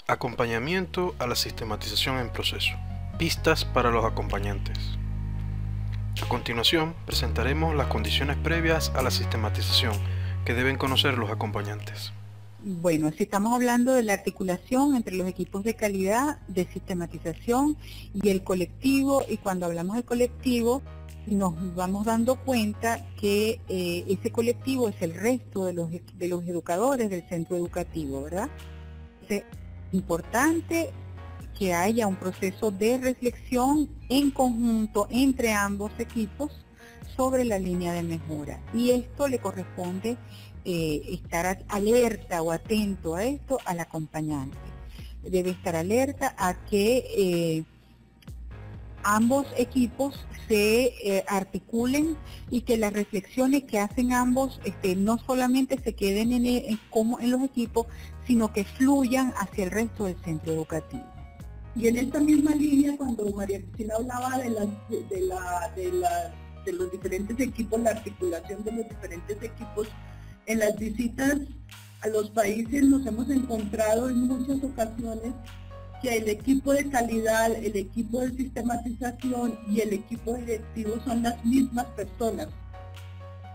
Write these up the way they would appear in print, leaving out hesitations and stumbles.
Acompañamiento a la sistematización en proceso. Pistas para los acompañantes. A continuación, presentaremos las condiciones previas a la sistematización que deben conocer los acompañantes. Bueno, si estamos hablando de la articulación entre los equipos de calidad, de sistematización y el colectivo, y cuando hablamos del colectivo, nos vamos dando cuenta que ese colectivo es el resto de los educadores del centro educativo, ¿verdad? Es importante que haya un proceso de reflexión en conjunto entre ambos equipos sobre la línea de mejora, y esto le corresponde estar alerta o atento a esto al acompañante. Debe estar alerta a que ambos equipos se articulen y que las reflexiones que hacen ambos no solamente se queden como en los equipos, sino que fluyan hacia el resto del centro educativo. Y en esta misma línea, cuando María Cristina hablaba de los diferentes equipos, la articulación de los diferentes equipos, en las visitas a los países nos hemos encontrado en muchas ocasiones que el equipo de calidad, el equipo de sistematización y el equipo directivo son las mismas personas.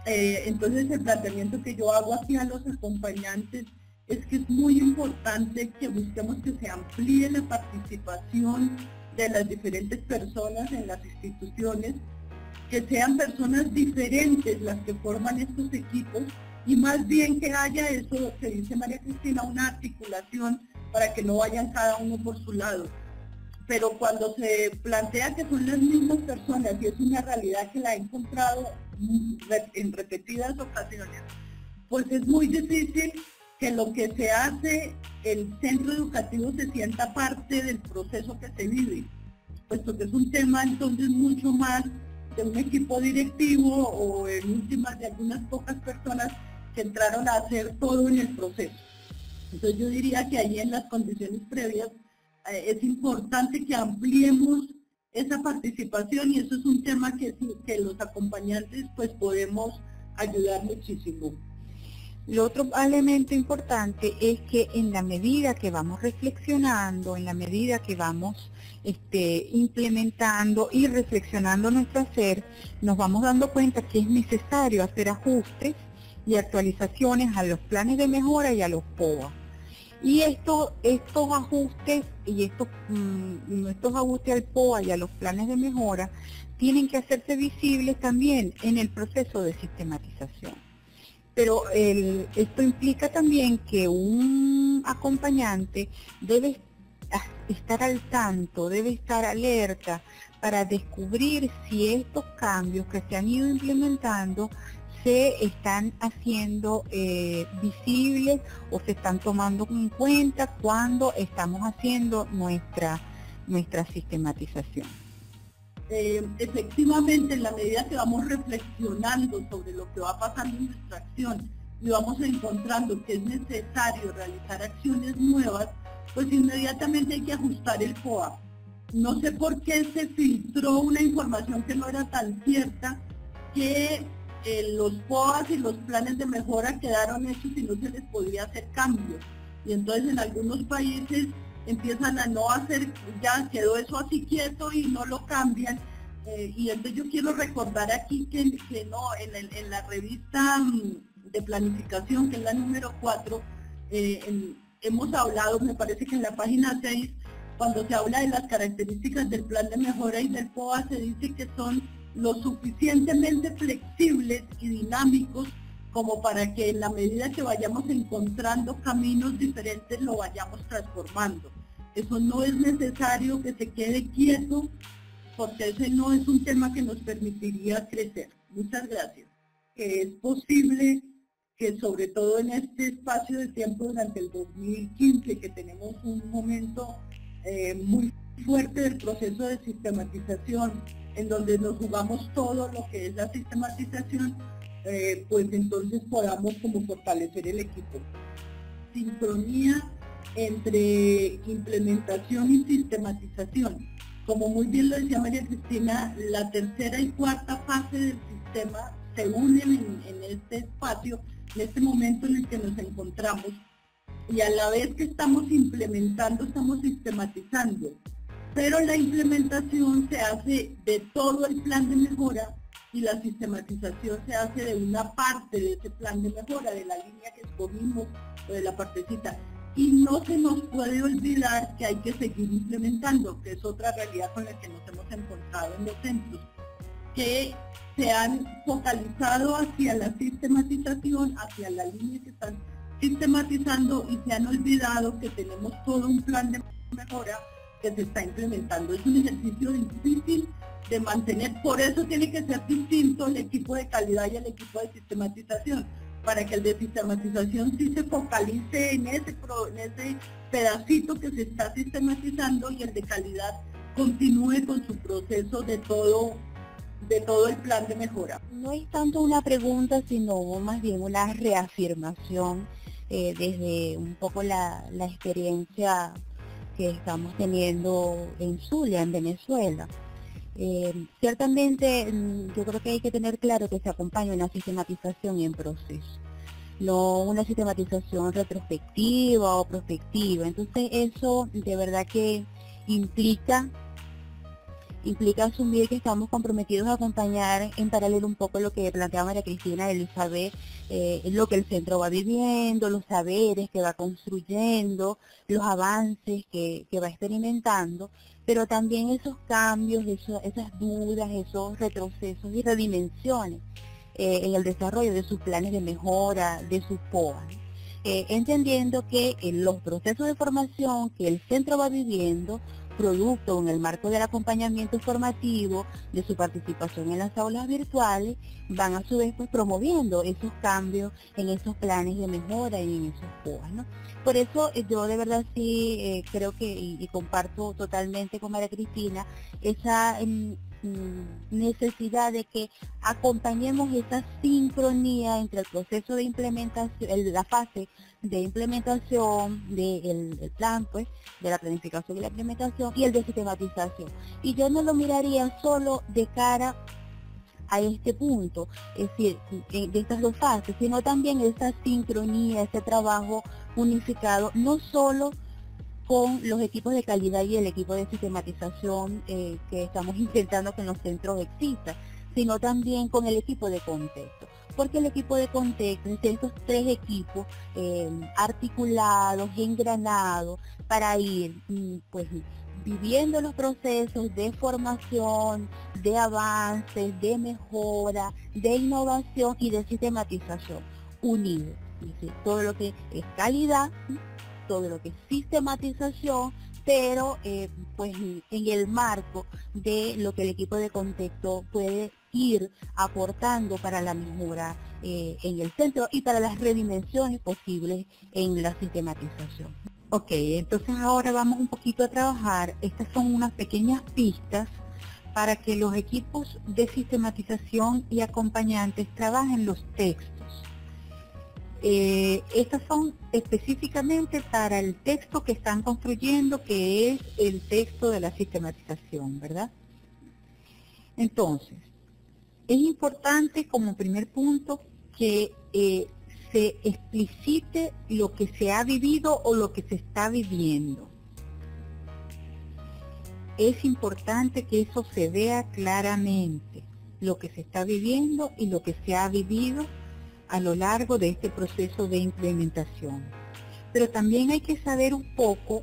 Entonces el planteamiento que yo hago aquí a los acompañantes es que es muy importante que busquemos que se amplíe la participación de las diferentes personas en las instituciones, que sean personas diferentes las que forman estos equipos, y más bien que haya eso que dice María Cristina, una articulación para que no vayan cada uno por su lado. Pero cuando se plantea que son las mismas personas, y es una realidad que la he encontrado en repetidas ocasiones, pues es muy difícil que lo que se hace, el centro educativo se sienta parte del proceso que se vive, puesto que es un tema entonces mucho más de un equipo directivo o en últimas de algunas pocas personas que entraron a hacer todo en el proceso. Entonces yo diría que ahí en las condiciones previas es importante que ampliemos esa participación, y eso es un tema que los acompañantes pues podemos ayudar muchísimo. Lo otro elemento importante es que en la medida que vamos reflexionando, en la medida que vamos implementando y reflexionando nuestro hacer, nos vamos dando cuenta que es necesario hacer ajustes y actualizaciones a los planes de mejora y a los POA. Y estos ajustes y estos ajustes al POA y a los planes de mejora tienen que hacerse visibles también en el proceso de sistematización. Pero esto implica también que un acompañante debe estar al tanto, debe estar alerta para descubrir si estos cambios que se han ido implementando se están haciendo visibles o se están tomando en cuenta cuando estamos haciendo nuestra sistematización. Efectivamente, en la medida que vamos reflexionando sobre lo que va pasando en nuestra acción y vamos encontrando que es necesario realizar acciones nuevas, pues inmediatamente hay que ajustar el POA. No sé por qué se filtró una información que no era tan cierta, que los POAs y los planes de mejora quedaron hechos y no se les podía hacer cambios. Y entonces en algunos países empiezan a no hacer, ya quedó eso así quieto y no lo cambian. Y entonces yo quiero recordar aquí que no, en la revista de planificación, que es la número 4, hemos hablado, me parece que en la página 6, cuando se habla de las características del plan de mejora y del POA, se dice que son lo suficientemente flexibles y dinámicos como para que en la medida que vayamos encontrando caminos diferentes lo vayamos transformando. Eso no es necesario que se quede quieto, porque ese no es un tema que nos permitiría crecer. Muchas gracias. Que es posible que sobre todo en este espacio de tiempo durante el 2015, que tenemos un momento muy fuerte del proceso de sistematización, en donde nos jugamos todo lo que es la sistematización, pues entonces podamos como fortalecer el equipo. Sincronía entre implementación y sistematización. Como muy bien lo decía María Cristina, la tercera y cuarta fase del sistema se unen en este espacio, en este momento en el que nos encontramos, y a la vez que estamos implementando, estamos sistematizando. Pero la implementación se hace de todo el plan de mejora y la sistematización se hace de una parte de ese plan de mejora, de la línea que escogimos o de la partecita. Y no se nos puede olvidar que hay que seguir implementando, que es otra realidad con la que nos hemos encontrado en los centros, que se han focalizado hacia la sistematización, hacia la línea que están sistematizando y se han olvidado que tenemos todo un plan de mejora que se está implementando. Es un ejercicio difícil de mantener, por eso tiene que ser distinto el equipo de calidad y el equipo de sistematización, para que el de sistematización sí se focalice en ese pedacito que se está sistematizando y el de calidad continúe con su proceso de todo el plan de mejora. No es tanto una pregunta, sino más bien una reafirmación desde un poco la experiencia que estamos teniendo en Zulia, en Venezuela. Ciertamente yo creo que hay que tener claro que se acompaña una sistematización en proceso, no una sistematización retrospectiva o prospectiva. Entonces eso de verdad que implica asumir que estamos comprometidos a acompañar en paralelo un poco lo que planteaba María Cristina, el saber lo que el centro va viviendo, los saberes que va construyendo, los avances que va experimentando, pero también esos cambios, esas dudas, esos retrocesos y redimensiones en el desarrollo de sus planes de mejora, de sus POA. Entendiendo que los procesos de formación que el centro va viviendo, producto en el marco del acompañamiento formativo, de su participación en las aulas virtuales, van a su vez pues promoviendo esos cambios en esos planes de mejora y en esos POA, ¿no? Por eso yo de verdad sí creo que, y comparto totalmente con María Cristina, esa necesidad de que acompañemos esa sincronía entre el proceso de implementación, la fase de implementación del plan, pues, de la planificación y la implementación, y el de sistematización. Y yo no lo miraría solo de cara a este punto, es decir, de estas dos fases, sino también esa sincronía, ese trabajo unificado, no solo con los equipos de calidad y el equipo de sistematización que estamos intentando que en los centros exista, sino también con el equipo de contexto. Porque el equipo de contexto es estos tres equipos articulados, engranados, para ir pues viviendo los procesos de formación, de avances, de mejora, de innovación y de sistematización unidos. Es decir, todo lo que es calidad, todo lo que es sistematización, pero pues en el marco de lo que el equipo de contexto puede ir aportando para la mejora en el centro y para las redimensiones posibles en la sistematización. Ok, entonces ahora vamos un poquito a trabajar. Estas son unas pequeñas pistas para que los equipos de sistematización y acompañantes trabajen los textos. Estas son específicamente para el texto que están construyendo, que es el texto de la sistematización, ¿verdad? Entonces, es importante como primer punto que se explicite lo que se ha vivido o lo que se está viviendo. Es importante que eso se vea claramente, lo que se está viviendo y lo que se ha vivido a lo largo de este proceso de implementación. Pero también hay que saber un poco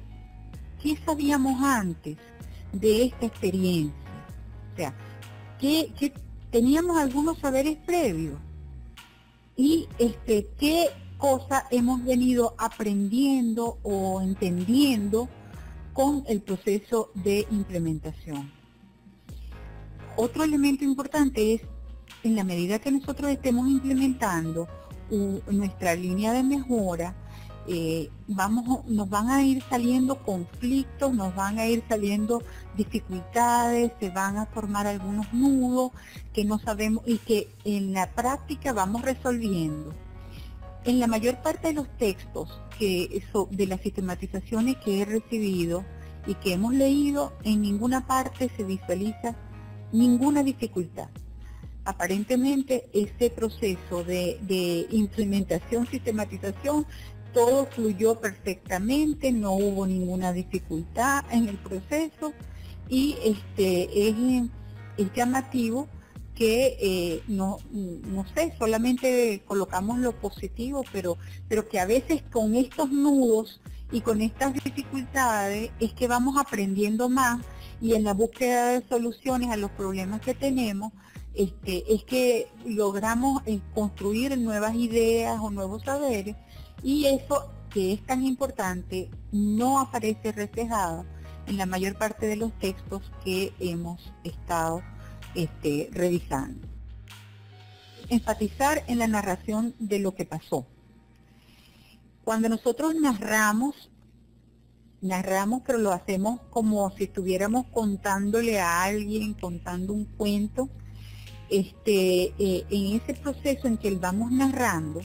qué sabíamos antes de esta experiencia. O sea, que teníamos algunos saberes previos y qué cosa hemos venido aprendiendo o entendiendo con el proceso de implementación. Otro elemento importante es, en la medida que nosotros estemos implementando nuestra línea de mejora, nos van a ir saliendo conflictos, nos van a ir saliendo dificultades, se van a formar algunos nudos que no sabemos y que en la práctica vamos resolviendo. En la mayor parte de los textos de las sistematizaciones que he recibido y que hemos leído, en ninguna parte se visualiza ninguna dificultad. Aparentemente ese proceso de implementación, sistematización todo fluyó perfectamente, no hubo ninguna dificultad en el proceso y es llamativo que no sé, solamente colocamos lo positivo, pero que a veces con estos nudos y con estas dificultades es que vamos aprendiendo más, y en la búsqueda de soluciones a los problemas que tenemos, es que logramos construir nuevas ideas o nuevos saberes, y eso que es tan importante no aparece reflejado en la mayor parte de los textos que hemos estado revisando. Enfatizar en la narración de lo que pasó. Cuando nosotros narramos, pero lo hacemos como si estuviéramos contándole a alguien, contando un cuento. En ese proceso en que vamos narrando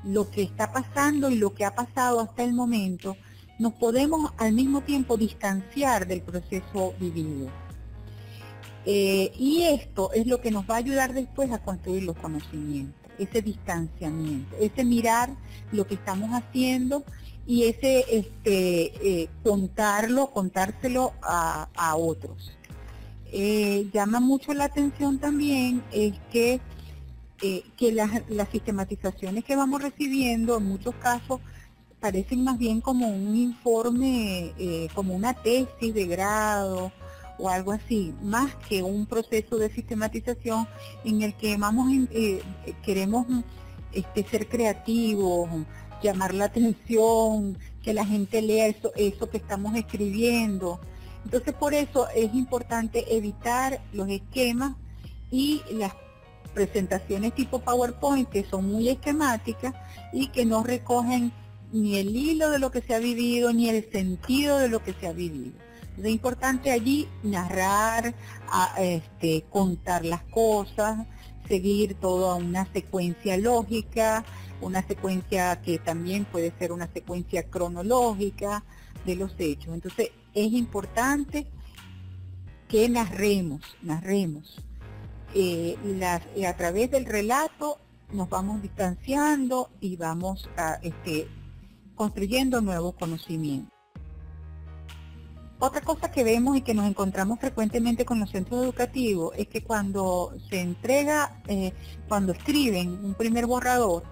lo que está pasando y lo que ha pasado hasta el momento, nos podemos al mismo tiempo distanciar del proceso vivido. Y esto es lo que nos va a ayudar después a construir los conocimientos, ese distanciamiento, ese mirar lo que estamos haciendo y ese contárselo a otros. Llama mucho la atención también es que las sistematizaciones que vamos recibiendo en muchos casos parecen más bien como un informe, como una tesis de grado o algo así, más que un proceso de sistematización en el que queremos ser creativos, llamar la atención, que la gente lea eso que estamos escribiendo. Entonces, por eso es importante evitar los esquemas y las presentaciones tipo PowerPoint, que son muy esquemáticas y que no recogen ni el hilo de lo que se ha vivido, ni el sentido de lo que se ha vivido. Es importante allí narrar, contar las cosas, seguir toda una secuencia lógica, una secuencia que también puede ser una secuencia cronológica de los hechos. Entonces es importante que narremos. A través del relato nos vamos distanciando y vamos construyendo nuevos conocimientos. Otra cosa que vemos y que nos encontramos frecuentemente con los centros educativos es que cuando se entrega, cuando escriben un primer borrador,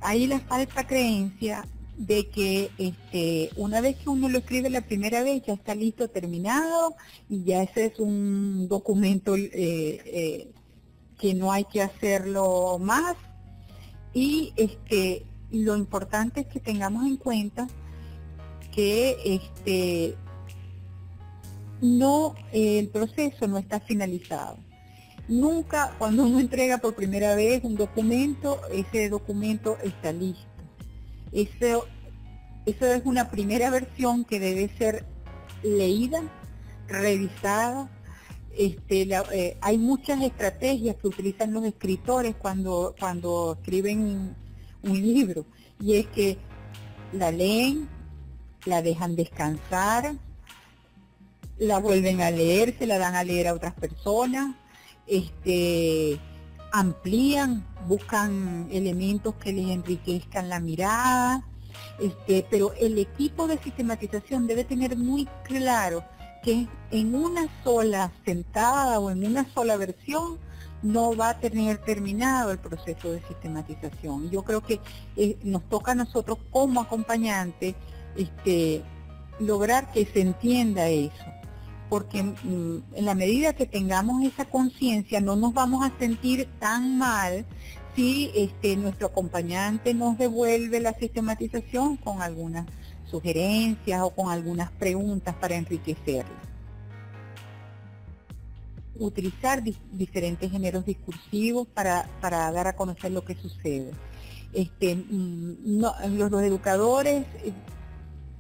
hay la falsa creencia de que una vez que uno lo escribe la primera vez ya está listo, terminado, y ya ese es un documento que no hay que hacerlo más. Y lo importante es que tengamos en cuenta que el proceso no está finalizado. Nunca, cuando uno entrega por primera vez un documento, ese documento está listo. Eso es una primera versión que debe ser leída, revisada. Hay muchas estrategias que utilizan los escritores cuando escriben un libro, y es que la leen, la dejan descansar, la vuelven a leer, se la dan a leer a otras personas, amplían, buscan elementos que les enriquezcan la mirada, pero el equipo de sistematización debe tener muy claro que en una sola sentada o en una sola versión no va a tener terminado el proceso de sistematización. Yo creo que nos toca a nosotros como acompañantes lograr que se entienda eso, porque en la medida que tengamos esa conciencia no nos vamos a sentir tan mal si nuestro acompañante nos devuelve la sistematización con algunas sugerencias o con algunas preguntas para enriquecerla. Utilizar diferentes géneros discursivos para dar a conocer lo que sucede. Los educadores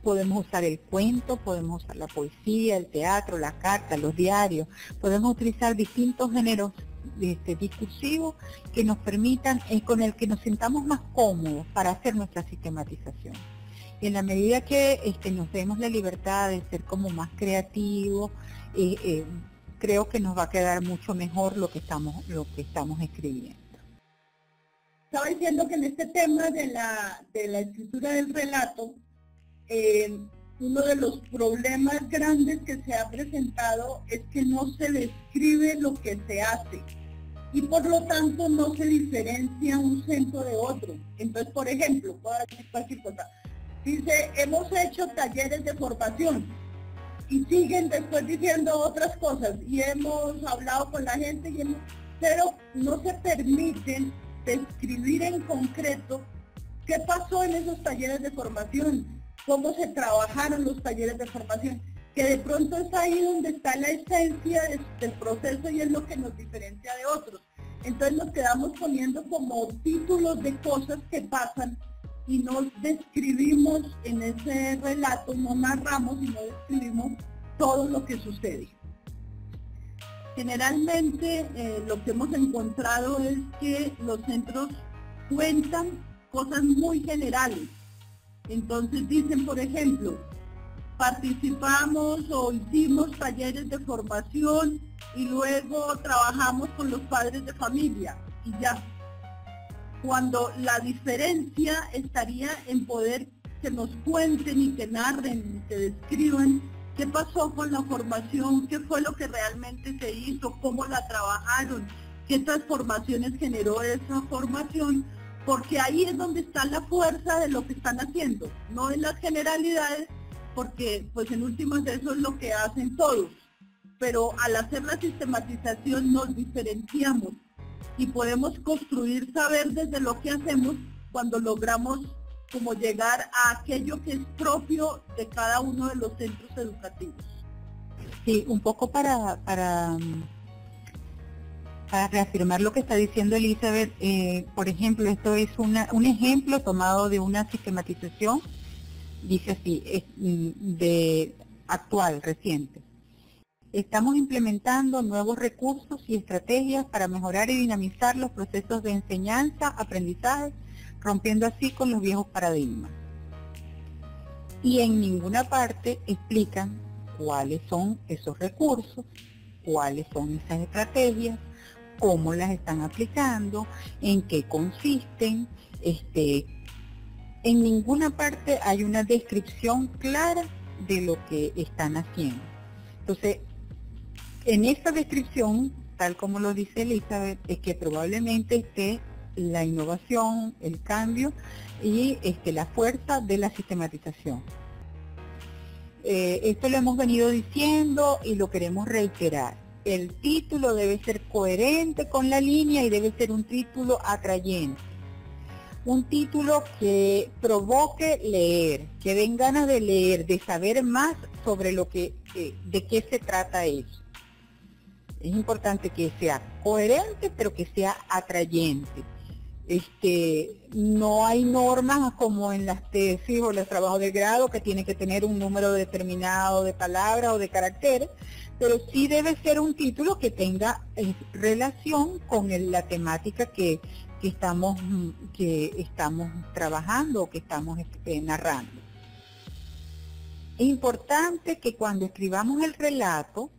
podemos usar el cuento, podemos usar la poesía, el teatro, la carta, los diarios, podemos utilizar distintos géneros discursivos que nos permitan, con el que nos sintamos más cómodos para hacer nuestra sistematización. Y en la medida que nos demos la libertad de ser como más creativos, creo que nos va a quedar mucho mejor lo que estamos escribiendo. estaba diciendo que en este tema de la escritura del relato, uno de los problemas grandes que se ha presentado es que no se describe lo que se hace y por lo tanto no se diferencia un centro de otro. Entonces, por ejemplo, puedo decir cualquier cosa. Dice, hemos hecho talleres de formación y siguen después diciendo otras cosas y hemos hablado con la gente, pero no se permiten describir en concreto qué pasó en esos talleres de formación, cómo se trabajaron los talleres de formación, que de pronto es ahí donde está la esencia del proceso y es lo que nos diferencia de otros. Entonces nos quedamos poniendo como títulos de cosas que pasan y no describimos en ese relato, no narramos y no describimos todo lo que sucede. Generalmente lo que hemos encontrado es que los centros cuentan cosas muy generales. Entonces dicen, por ejemplo, participamos o hicimos talleres de formación y luego trabajamos con los padres de familia y ya. Cuando la diferencia estaría en poder que nos cuenten y que narren y que describan qué pasó con la formación, qué fue lo que realmente se hizo, cómo la trabajaron, qué transformaciones generó esa formación, porque ahí es donde está la fuerza de lo que están haciendo, no en las generalidades, porque pues en últimas eso es lo que hacen todos, pero al hacer la sistematización nos diferenciamos y podemos construir saber desde lo que hacemos cuando logramos como llegar a aquello que es propio de cada uno de los centros educativos. Sí, un poco para reafirmar lo que está diciendo Elizabeth, por ejemplo, esto es un ejemplo tomado de una sistematización, dice así, de actual, reciente. Estamos implementando nuevos recursos y estrategias para mejorar y dinamizar los procesos de enseñanza, aprendizaje, rompiendo así con los viejos paradigmas. Y en ninguna parte explican cuáles son esos recursos, cuáles son esas estrategias, cómo las están aplicando, en qué consisten. En ninguna parte hay una descripción clara de lo que están haciendo. Entonces, en esta descripción, tal como lo dice Elizabeth, es que probablemente esté la innovación, el cambio y la fuerza de la sistematización. Esto lo hemos venido diciendo y lo queremos reiterar. El título debe ser coherente con la línea y debe ser un título atrayente. Un título que provoque leer, que den ganas de leer, de saber más sobre de qué se trata eso. Es importante que sea coherente, pero que sea atrayente. No hay normas como en las tesis o los trabajos de grado que tiene que tener un número determinado de palabras o de caracteres, pero sí debe ser un título que tenga relación con la temática que estamos trabajando o que estamos narrando. Es importante que cuando escribamos el relato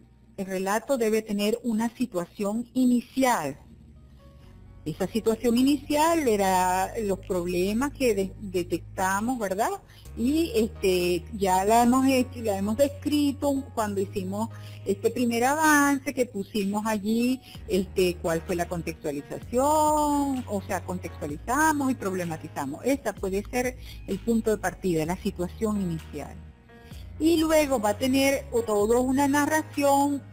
debe tener una situación inicial. Esa situación inicial era los problemas que detectamos, ¿verdad? Y ya la hemos descrito cuando hicimos este primer avance, que pusimos allí cuál fue la contextualización, o sea, contextualizamos y problematizamos. Esa puede ser el punto de partida, la situación inicial. Y luego va a tener toda una narración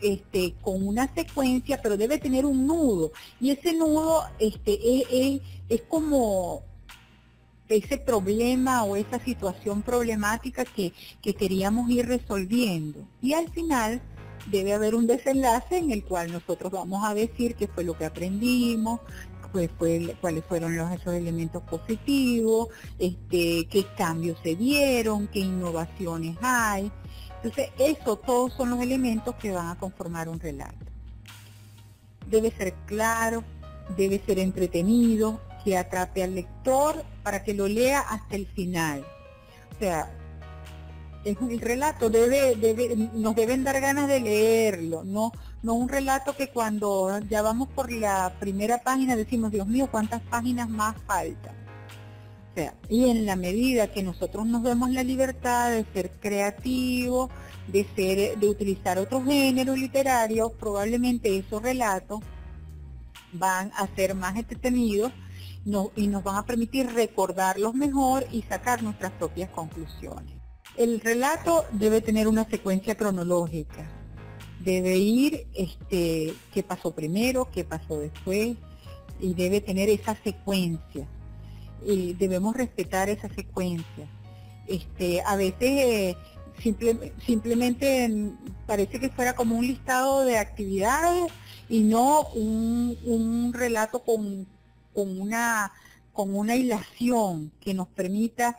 con una secuencia, pero debe tener un nudo. Y ese nudo es como ese problema o esa situación problemática que queríamos ir resolviendo. Y al final debe haber un desenlace en el cual nosotros vamos a decir qué fue lo que aprendimos, cuáles fueron esos elementos positivos, qué cambios se dieron, qué innovaciones hay. Entonces, todos son los elementos que van a conformar un relato. Debe ser claro, debe ser entretenido, que atrape al lector para que lo lea hasta el final. O sea, El relato nos deben dar ganas de leerlo, no un relato que cuando ya vamos por la primera página decimos, Dios mío, ¿cuántas páginas más faltan? O sea, y en la medida que nosotros nos demos la libertad de ser creativos, de utilizar otros géneros literarios, probablemente esos relatos van a ser más entretenidos y nos van a permitir recordarlos mejor y sacar nuestras propias conclusiones. El relato debe tener una secuencia cronológica, debe ir qué pasó primero, qué pasó después, y debe tener esa secuencia, y debemos respetar esa secuencia. A veces simplemente parece que fuera como un listado de actividades y no un relato con una hilación que nos permita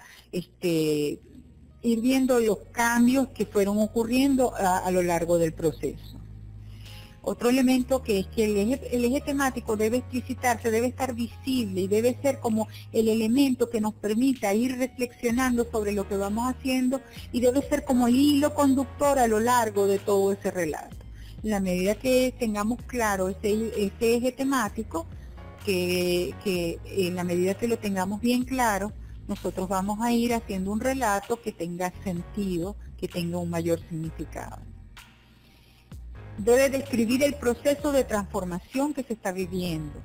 ir viendo los cambios que fueron ocurriendo a lo largo del proceso. Otro elemento que es que el eje temático debe explicitarse, debe estar visible y debe ser como el elemento que nos permita ir reflexionando sobre lo que vamos haciendo y debe ser como el hilo conductor a lo largo de todo ese relato. En la medida que tengamos claro ese eje temático, que en la medida que lo tengamos bien claro, nosotros vamos a ir haciendo un relato que tenga sentido, que tenga un mayor significado. Debe describir el proceso de transformación que se está viviendo.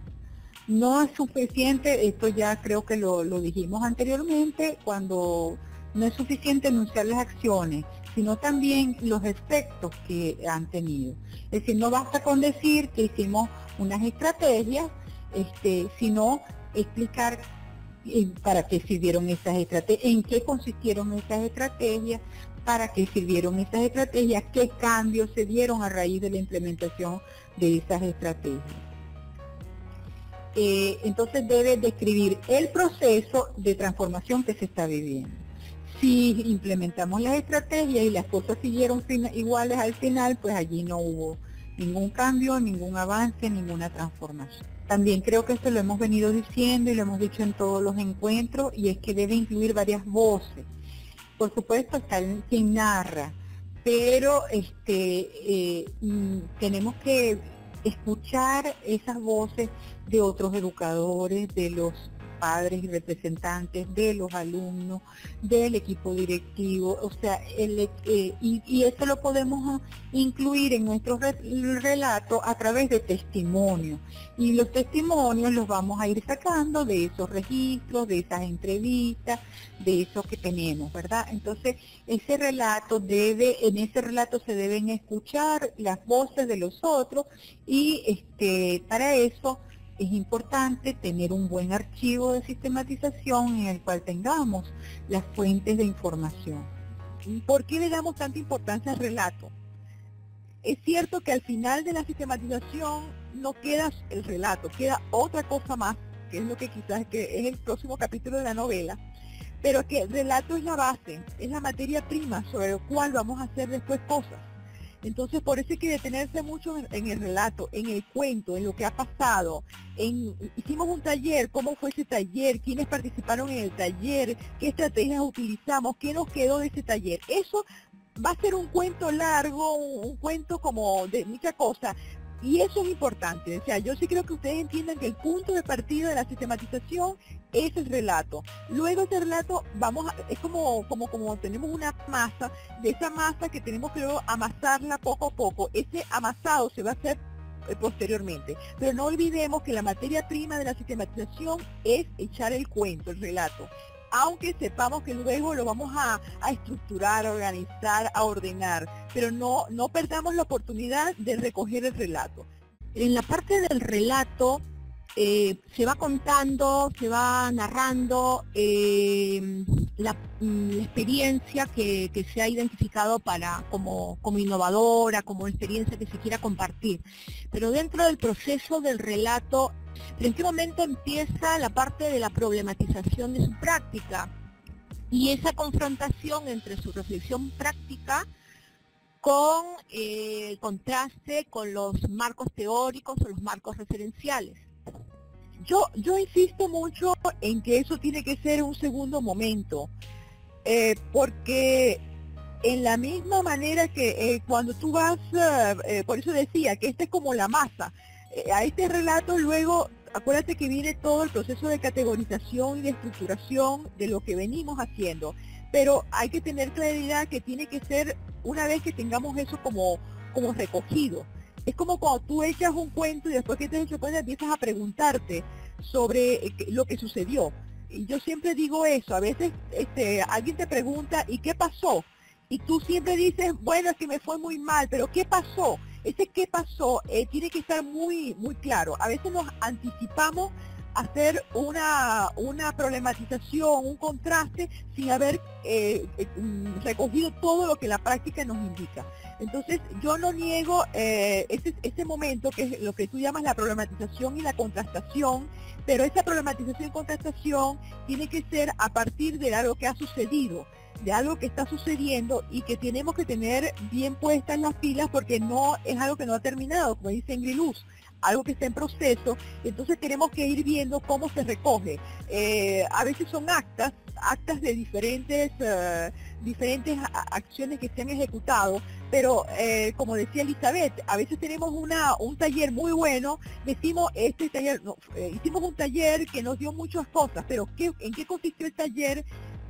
No es suficiente, esto ya creo que lo dijimos anteriormente, cuando no es suficiente enunciar las acciones, sino también los efectos que han tenido. Es decir, no basta con decir que hicimos unas estrategias, sino explicar para qué sirvieron esas estrategias, en qué consistieron esas estrategias, para qué sirvieron esas estrategias, qué cambios se dieron a raíz de la implementación de esas estrategias. Entonces debe describir el proceso de transformación que se está viviendo. Si implementamos las estrategias y las cosas siguieron iguales al final, pues allí no hubo ningún cambio, ningún avance, ninguna transformación. También creo que esto lo hemos venido diciendo y lo hemos dicho en todos los encuentros, y es que debe incluir varias voces. Por supuesto está quien narra, pero tenemos que escuchar esas voces de otros educadores, de los padres y representantes, de los alumnos, del equipo directivo, o sea, y eso lo podemos incluir en nuestro relato a través de testimonios, y los testimonios los vamos a ir sacando de esos registros, de esas entrevistas, de eso que tenemos, ¿verdad? Entonces, en ese relato se deben escuchar las voces de los otros, y para eso es importante tener un buen archivo de sistematización en el cual tengamos las fuentes de información. ¿Por qué le damos tanta importancia al relato? Es cierto que al final de la sistematización no queda el relato, queda otra cosa más, que es lo que quizás que es el próximo capítulo de la novela, pero que el relato es la base, es la materia prima sobre lo cual vamos a hacer después cosas. Entonces, por eso hay que detenerse mucho en el relato, en el cuento, en lo que ha pasado. Hicimos un taller, ¿cómo fue ese taller? ¿Quiénes participaron en el taller? ¿Qué estrategias utilizamos? ¿Qué nos quedó de ese taller? Eso va a ser un cuento largo, un cuento como de mucha cosa. Y eso es importante. O sea, yo sí creo que ustedes entiendan que el punto de partida de la sistematización es el relato. Luego ese relato es como tenemos una masa, de esa masa que tenemos que luego amasarla poco a poco. Ese amasado se va a hacer posteriormente. Pero no olvidemos que la materia prima de la sistematización es echar el cuento, el relato. Aunque sepamos que luego lo vamos a estructurar, a organizar, a ordenar, pero no perdamos la oportunidad de recoger el relato. En la parte del relato se va contando, se va narrando la experiencia que se ha identificado como innovadora, como experiencia que se quiera compartir. Pero dentro del proceso del relato, ¿en qué momento empieza la parte de la problematización de su práctica? Y esa confrontación entre su reflexión práctica con el contraste con los marcos teóricos o los marcos referenciales. Yo insisto mucho en que eso tiene que ser un segundo momento, porque en la misma manera que cuando tú vas, por eso decía que esta es como la masa, a este relato luego, acuérdate que viene todo el proceso de categorización y de estructuración de lo que venimos haciendo, pero hay que tener claridad que tiene que ser una vez que tengamos eso como recogido. Es como cuando tú echas un cuento y después que te has hecho cuenta empiezas a preguntarte sobre lo que sucedió. Y yo siempre digo eso, a veces alguien te pregunta, ¿y qué pasó? Y tú siempre dices, bueno, es que me fue muy mal, pero ¿qué pasó? Ese qué pasó tiene que estar muy, muy claro. A veces nos anticipamos a hacer una problematización, un contraste, sin haber recogido todo lo que la práctica nos indica. Entonces, yo no niego ese momento, que es lo que tú llamas la problematización y la contrastación, pero esa problematización y contrastación tiene que ser a partir de algo que ha sucedido, de algo que está sucediendo y que tenemos que tener bien puestas las pilas porque no es algo que no ha terminado, como dice Engriluz, algo que está en proceso. Entonces tenemos que ir viendo cómo se recoge. A veces son actas de diferentes acciones que se han ejecutado, pero como decía Elizabeth, a veces tenemos un taller muy bueno, decimos hicimos un taller que nos dio muchas cosas, pero ¿en qué consistió el taller?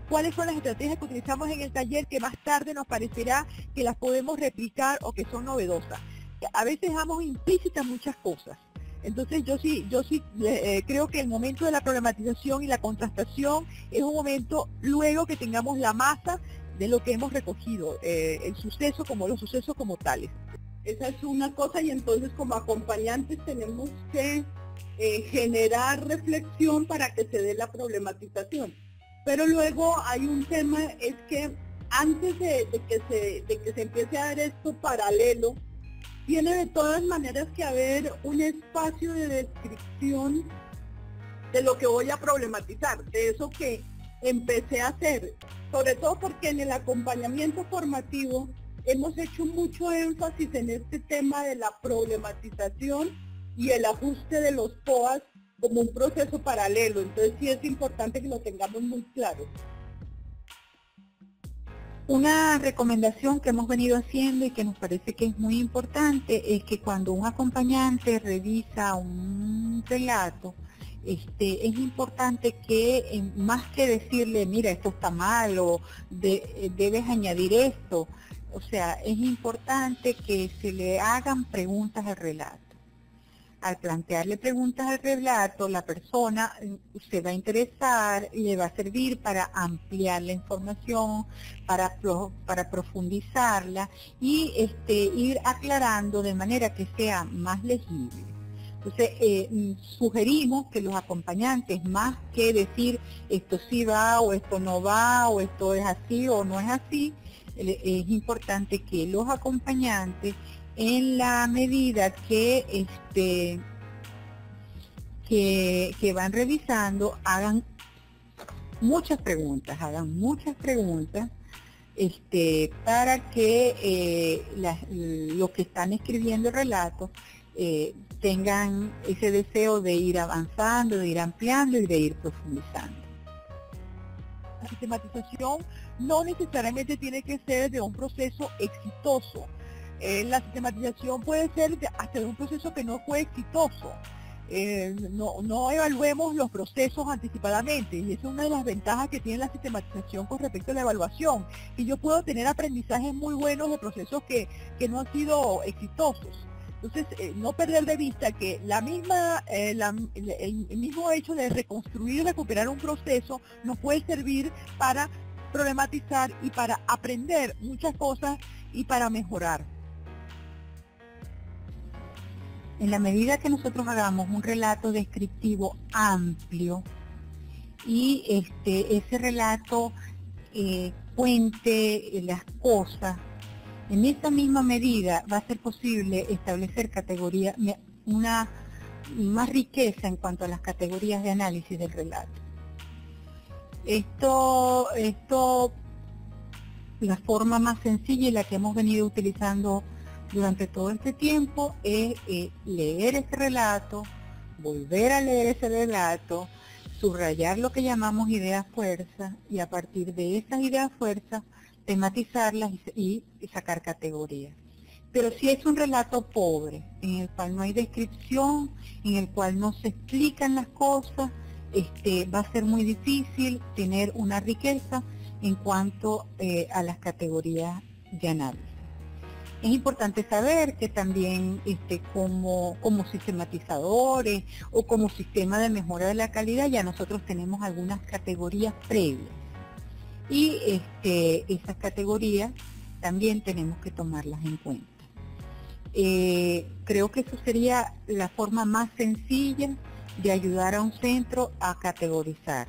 ¿Cuáles son las estrategias que utilizamos en el taller que más tarde nos parecerá que las podemos replicar o que son novedosas? A veces dejamos implícitas muchas cosas. Entonces yo sí creo que el momento de la problematización y la contrastación es un momento luego que tengamos la masa de lo que hemos recogido, el suceso como los sucesos como tales. Esa es una cosa, y entonces como acompañantes tenemos que generar reflexión para que se dé la problematización. Pero luego hay un tema, es que antes de que se empiece a dar esto paralelo, tiene de todas maneras que haber un espacio de descripción de lo que voy a problematizar, de eso que empecé a hacer, sobre todo porque en el acompañamiento formativo hemos hecho mucho énfasis en este tema de la problematización y el ajuste de los POAS como un proceso paralelo. Entonces sí es importante que lo tengamos muy claro. Una recomendación que hemos venido haciendo y que nos parece que es muy importante es que cuando un acompañante revisa un relato, es importante que más que decirle, mira, esto está mal o debes añadir esto, o sea, es importante que se le hagan preguntas al relato. Al plantearle preguntas al relato, la persona se va a interesar y le va a servir para ampliar la información, para profundizarla y ir aclarando de manera que sea más legible. Entonces, sugerimos que los acompañantes, más que decir esto sí va o esto no va o esto es así o no es así, es importante que los acompañantes, en la medida que que van revisando, hagan muchas preguntas para que los que están escribiendo el relato tengan ese deseo de ir avanzando, de ir ampliando y de ir profundizando. La sistematización no necesariamente tiene que ser de un proceso exitoso. La sistematización puede ser hasta de un proceso que no fue exitoso. No evaluemos los procesos anticipadamente, y esa es una de las ventajas que tiene la sistematización con respecto a la evaluación, y yo puedo tener aprendizajes muy buenos de procesos que no han sido exitosos. Entonces, no perder de vista que el mismo hecho de reconstruir y recuperar un proceso nos puede servir para problematizar y para aprender muchas cosas y para mejorar. En la medida que nosotros hagamos un relato descriptivo amplio y ese relato cuente las cosas, en esa misma medida va a ser posible establecer categorías, más riqueza en cuanto a las categorías de análisis del relato. Esto, la forma más sencilla y la que hemos venido utilizando durante todo este tiempo es leer ese relato, volver a leer ese relato, subrayar lo que llamamos ideas fuerza, y a partir de esas ideas fuerza tematizarlas y sacar categorías. Pero si es un relato pobre, en el cual no hay descripción, en el cual no se explican las cosas, va a ser muy difícil tener una riqueza en cuanto a las categorías de análisis. Es importante saber que también como sistematizadores o como sistema de mejora de la calidad ya nosotros tenemos algunas categorías previas. Y esas categorías también tenemos que tomarlas en cuenta. Creo que eso sería la forma más sencilla de ayudar a un centro a categorizar.